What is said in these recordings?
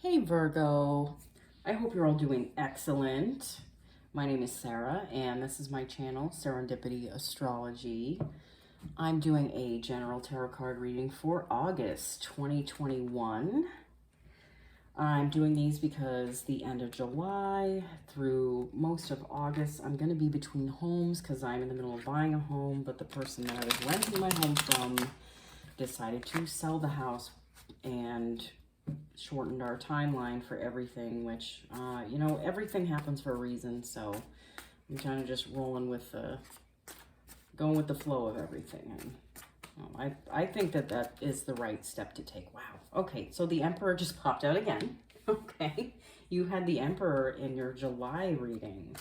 Hey Virgo, I hope you're all doing excellent. My name is Sarah and this is my channel, Serendipity Astrology. I'm doing a general tarot card reading for August 2021. I'm doing these because the end of July through most of August, I'm going to be between homes because I'm in the middle of buying a home, but the person that I was renting my home from decided to sell the house and shortened our timeline for everything, which, you know, everything happens for a reason, so I'm kind of just rolling with going with the flow of everything. And I think that is the right step to take. Wow. Okay, so the Emperor just popped out again. Okay, you had the Emperor in your July reading,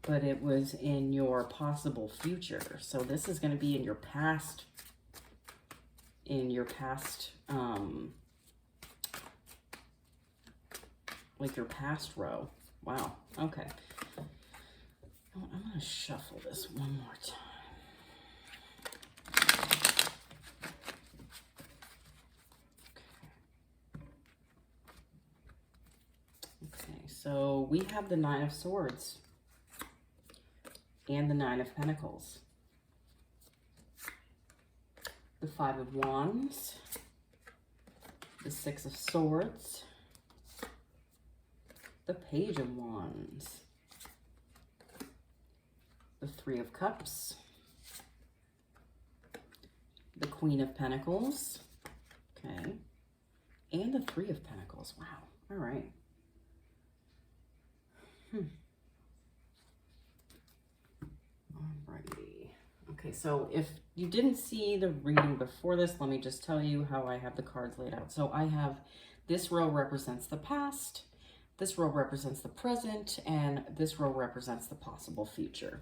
but it was in your possible future. So this is going to be in your past, like your past row. Wow. Okay. I'm going to shuffle this one more time. Okay, so we have the Nine of Swords and the Nine of Pentacles. The Five of Wands, the Six of Swords, the Page of Wands, the Three of Cups, the Queen of Pentacles, okay, and the Three of Pentacles. Wow. All right. Alrighty. Okay, so if you didn't see the reading before this, let me just tell you how I have the cards laid out. So I have this row represents the past, this row represents the present, and this row represents the possible future.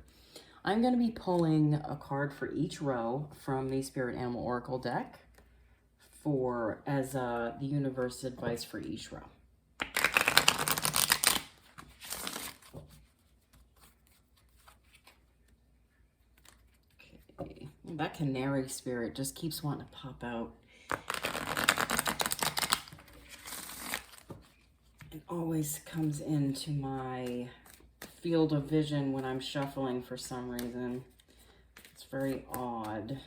I'm going to be pulling a card for each row from the Spirit Animal Oracle deck as the universe advice for each row. Okay, well, that canary spirit just keeps wanting to pop out. It always comes into my field of vision when I'm shuffling for some reason. It's very odd.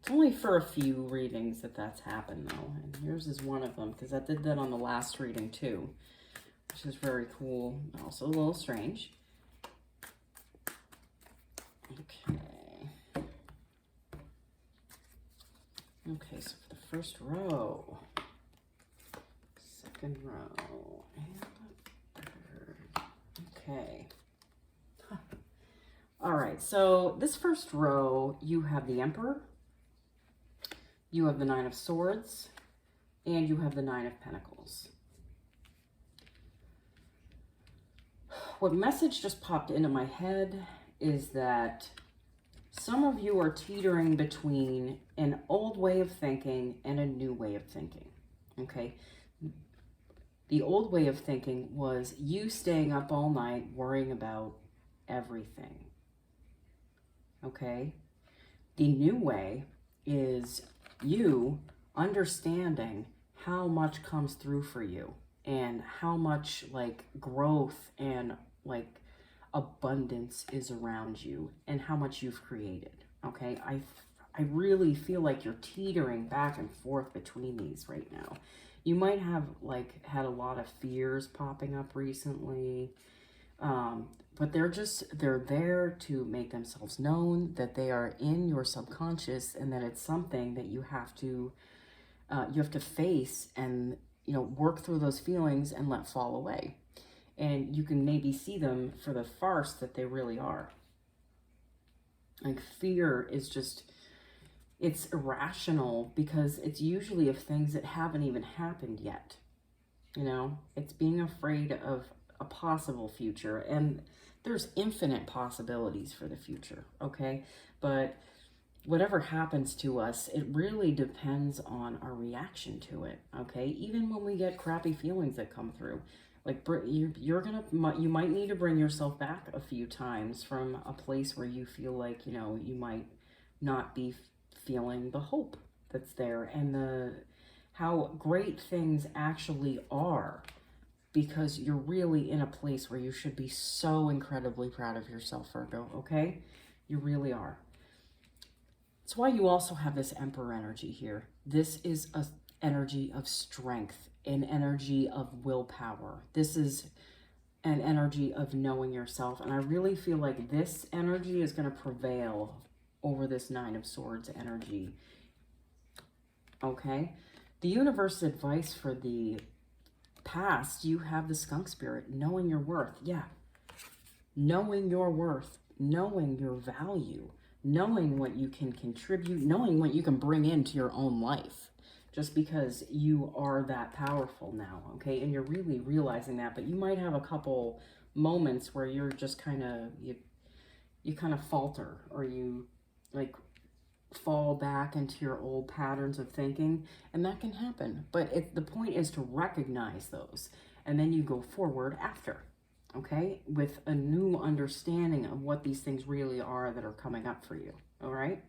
It's only for a few readings that's happened though. And yours is one of them because I did that on the last reading too, which is very cool. Also a little strange. Okay. Okay, so for the first row, second row, and the third. Okay. All right, so this first row, you have the Emperor, you have the Nine of Swords, and you have the Nine of Pentacles. What message just popped into my head is that some of you are teetering between an old way of thinking and a new way of thinking, okay? The old way of thinking was you staying up all night worrying about everything, okay? The new way is you understanding how much comes through for you and how much like growth and like abundance is around you and how much you've created, okay? I really feel like you're teetering back and forth between these right now. You might have like had a lot of fears popping up recently, but they're there to make themselves known, that they are in your subconscious, and that it's something that you have to face and, you know, work through those feelings and let fall away. And you can maybe see them for the farce that they really are. Like fear is just, it's irrational because it's usually of things that haven't even happened yet. You know, it's being afraid of a possible future, and there's infinite possibilities for the future, okay? But whatever happens to us, it really depends on our reaction to it, okay? Even when we get crappy feelings that come through, like you might need to bring yourself back a few times from a place where you feel like, you know, you might not be feeling the hope that's there and how great things actually are, because you're really in a place where you should be so incredibly proud of yourself, Virgo, okay? You really are. That's why you also have this Emperor energy here. This is an energy of strength, an energy of willpower. This is an energy of knowing yourself. And I really feel like this energy is going to prevail over this Nine of Swords energy. Okay? The universe's advice for the past, you have the skunk spirit, knowing your worth. Yeah. Knowing your worth, knowing your value, knowing what you can contribute, knowing what you can bring into your own life, just because you are that powerful now, okay? And you're really realizing that, but you might have a couple moments where you're just kind of, you kind of falter, or you like fall back into your old patterns of thinking, and that can happen. But the point is to recognize those, and then you go forward after. Okay, with a new understanding of what these things really are that are coming up for you, all right?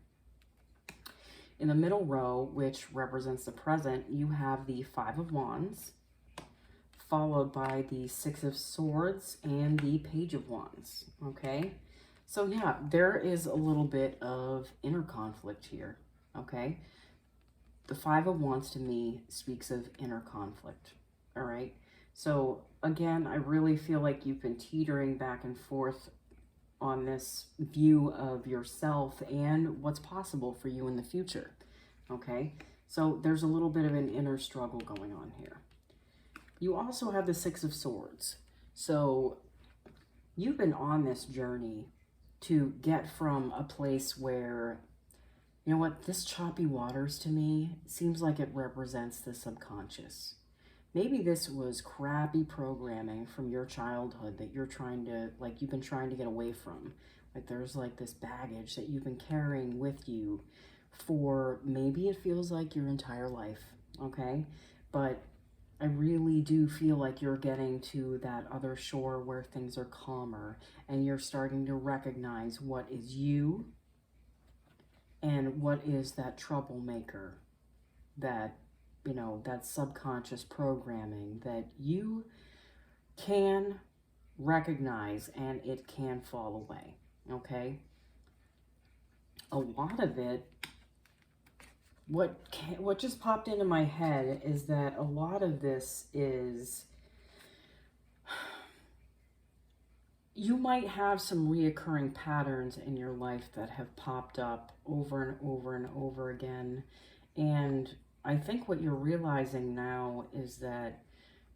In the middle row, which represents the present, you have the Five of Wands, followed by the Six of Swords and the Page of Wands, okay? So yeah, there is a little bit of inner conflict here, okay? The Five of Wands to me speaks of inner conflict, all right? So again, I really feel like you've been teetering back and forth on this view of yourself and what's possible for you in the future, okay? So there's a little bit of an inner struggle going on here. You also have the Six of Swords. So you've been on this journey to get from a place where, you know what, this choppy waters to me seems like it represents the subconscious. Maybe this was crappy programming from your childhood that you're trying to, like, you've been trying to get away from. Like, there's like this baggage that you've been carrying with you for maybe it feels like your entire life, okay? But I really do feel like you're getting to that other shore where things are calmer and you're starting to recognize what is you and what is that troublemaker, that, you know, that subconscious programming that you can recognize and it can fall away, okay? A lot of it, what just popped into my head is that a lot of this is, you might have some reoccurring patterns in your life that have popped up over and over and over again. And I think what you're realizing now is that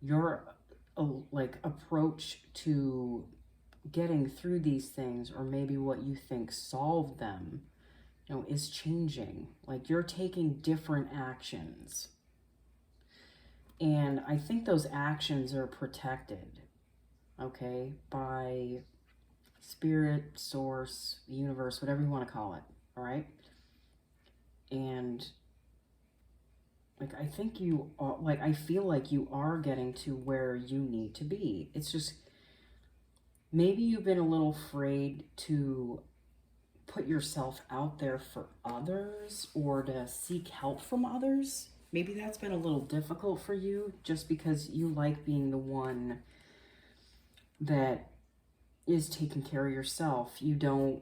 your like approach to getting through these things, or maybe what you think solved them, you know, is changing. Like, you're taking different actions. And I think those actions are protected, okay, by spirit, source, the universe, whatever you want to call it, all right? And like, I think you are, like, I feel like you are getting to where you need to be. It's just, maybe you've been a little afraid to put yourself out there for others or to seek help from others. Maybe that's been a little difficult for you just because you like being the one that is taking care of yourself. You don't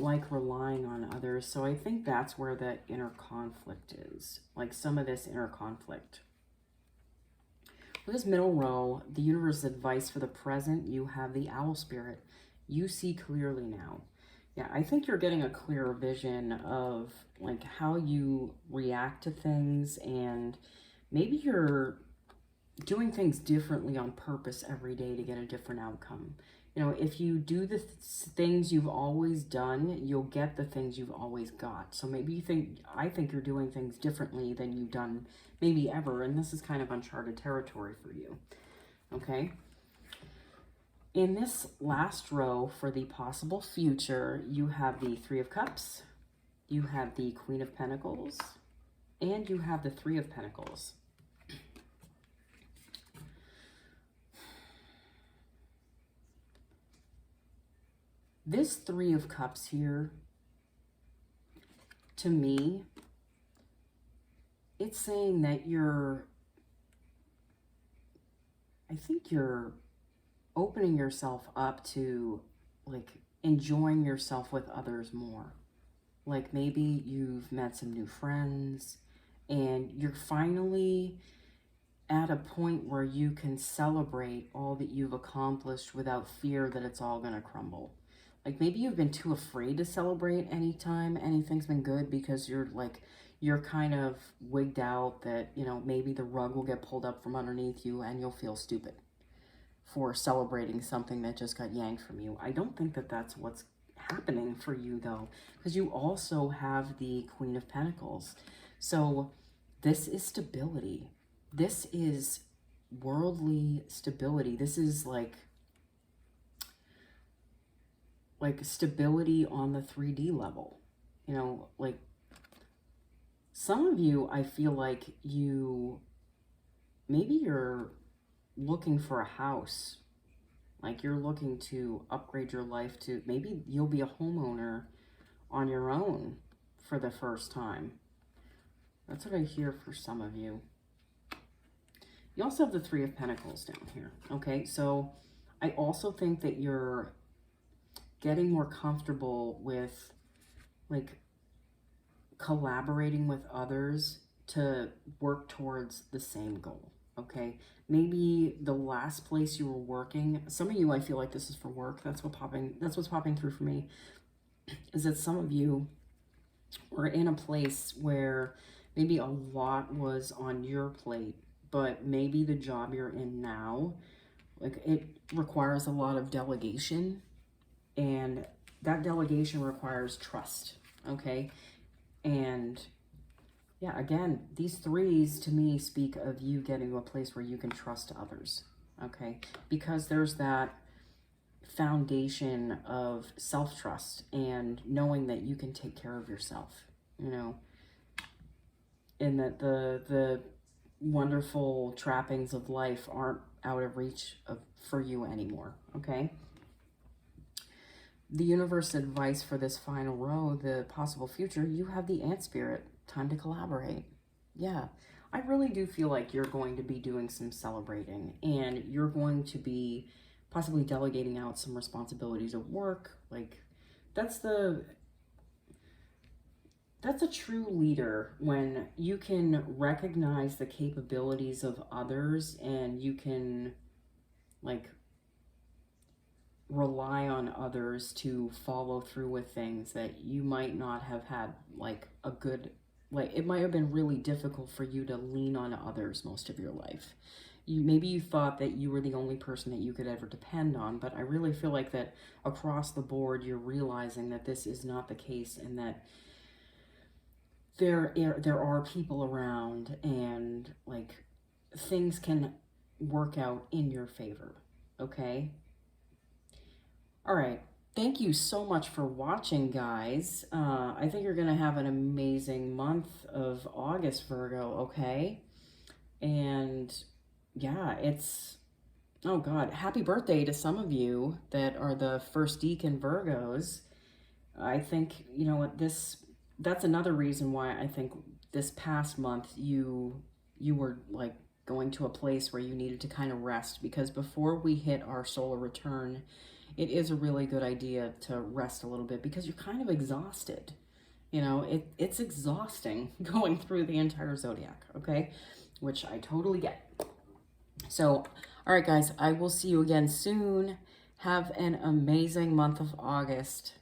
like relying on others. So I think that's where that inner conflict is, like some of this inner conflict. With this middle row, the universe's advice for the present, you have the owl spirit. You see clearly now. Yeah, I think you're getting a clearer vision of like how you react to things, and maybe you're doing things differently on purpose every day to get a different outcome. You know, if you do the things you've always done, you'll get the things you've always got. So maybe you think, I think you're doing things differently than you've done maybe ever, and this is kind of uncharted territory for you, okay? In this last row for the possible future, you have the Three of Cups, you have the Queen of Pentacles, and you have the Three of Pentacles. This Three of Cups here, to me, it's saying that I think you're opening yourself up to like enjoying yourself with others more. Like maybe you've met some new friends and you're finally at a point where you can celebrate all that you've accomplished without fear that it's all going to crumble. Like maybe you've been too afraid to celebrate anytime anything's been good because you're kind of wigged out that, you know, maybe the rug will get pulled up from underneath you and you'll feel stupid for celebrating something that just got yanked from you. I don't think that that's what's happening for you though, because you also have the Queen of Pentacles. So this is stability. This is worldly stability. This is like stability on the 3D level. You know, like some of you, I feel like maybe you're looking for a house. Like you're looking to upgrade your life to, maybe you'll be a homeowner on your own for the first time. That's what I hear for some of you. You also have the Three of Pentacles down here. Okay, so I also think that you're getting more comfortable with like collaborating with others to work towards the same goal. Okay, maybe the last place you were working, some of you, I feel like this is for work. That's what's popping through for me, is that some of you were in a place where maybe a lot was on your plate, but maybe the job you're in now, like it requires a lot of delegation, and that delegation requires trust. Okay, and yeah, again, these threes to me speak of you getting to a place where you can trust others, okay? Because there's that foundation of self-trust and knowing that you can take care of yourself, you know, and that the wonderful trappings of life aren't out of reach for you anymore, okay? The universe advice for this final row, the possible future, you have the Ant Spirit. Time to collaborate. Yeah, I really do feel like you're going to be doing some celebrating, and you're going to be possibly delegating out some responsibilities at work. Like that's a true leader, when you can recognize the capabilities of others and you can like rely on others to follow through with things that you might not have had like a good, like it might have been really difficult for you to lean on others most of your life. Maybe you thought that you were the only person that you could ever depend on, but I really feel like that across the board you're realizing that this is not the case, and that there are people around and like things can work out in your favor. Okay, all right, thank you so much for watching, guys. I think you're going to have an amazing month of August, Virgo, okay? And yeah, it's, oh God, happy birthday to some of you that are the first decan Virgos. I think, you know what, that's another reason why I think this past month you were like going to a place where you needed to kind of rest, because before we hit our solar return, it is a really good idea to rest a little bit because you're kind of exhausted. You know, it's exhausting going through the entire zodiac, okay? Which I totally get. So, all right, guys, I will see you again soon. Have an amazing month of August.